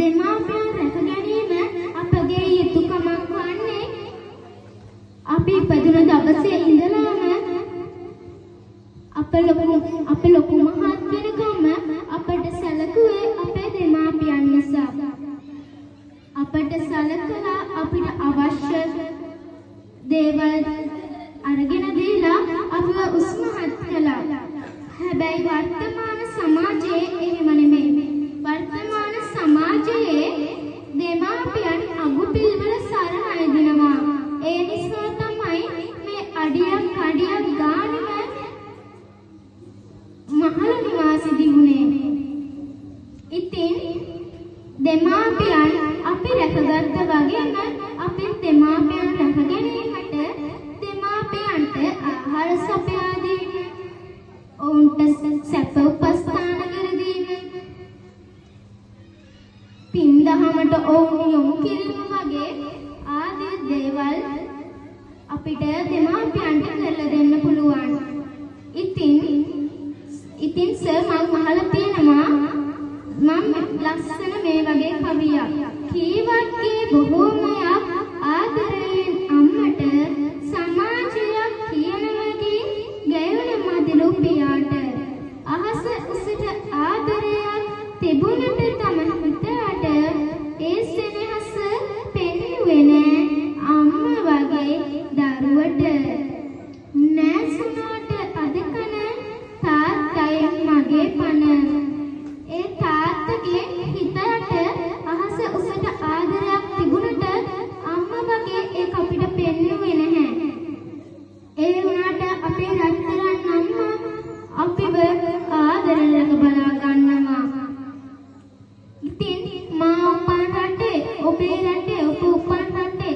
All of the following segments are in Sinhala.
දෙමාපියන් රැක ගැනීම අපගේ යුතුකමක් වන්නේ. අපි ඉපදුන දවසේ ඉඳලාම අප ලොකු මහත් වෙනකම් අපට සැලකුවේ අපේ දෙමාපියන් නිසා. අපට සැලකලා අපිට අවශ්‍ය දේවල් අරගෙන දීලා අපව උස්මහත් කළා. හැබැයි වර්තමාන සමාජයේ එහෙම නෙමෙයි. වර්තමාන සමාජයේ දෙමාපියන් අගු පිළිවෙල සරණ යදිනවා. ඒ නිසා තමයි මේ අඩියක් ගානම මහල නිවාසෙදී වුණේ. ඉතින් දෙමාපියන් අපි රැකගත්ත වගේම අපේ දෙමාපියන් රැක ගැනීමට දෙමාපියන්ට ආහාර සපයා දීම, ඔවුන්ට සැප උපස්ථාන කර දීම, පින්දහමට ඔවුන් යොමු කිරීම වගේ ආදී දේවල් අපිට දෙමාපියන්ට කරලා දෙන්න පුළුවන්. ඉතින් සර් මම අහලා තියෙනවා මම ලස්සන මේ වගේ කවියක්. කීවත්ගේ බොහෝමයක් ආදරයෙන් අම්මට සමාජයක් කියනවගේ ගැයුණ මදිලු පියාට අහස උසට ආදරයක් තිබුණට තම හිතට ඒ සෙනෙහස පෙන්නුවේ නෑ අම්ම වගේ දරුවට. නෑසුනාට අද කන තාත්තයි මගේ පණ. ඒ තාත්තගේ හිතට අහස උසට ආදරයක් තිබුණට අම්ම වගේ ඒක අපිට පෙන්නුවේ නැහැ. ඒ වුණාට අපේ රත්තරන් අම්මා අපිව ආදරයෙන් බලා ගන්නවා. ඉතින් මා උපන් රටේ ඔබේ රටේ ඔබ උපන් රටේ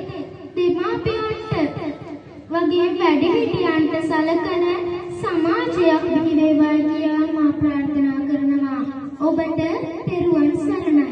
දෙමාපියන්ට වගේ වැඩිහිටියන්ට සලකන සමාජයක් බිහි වේවා කියලා මා ප්‍රාර්ථනා කරනවා. ඔබට තෙරුවන් සරණයි.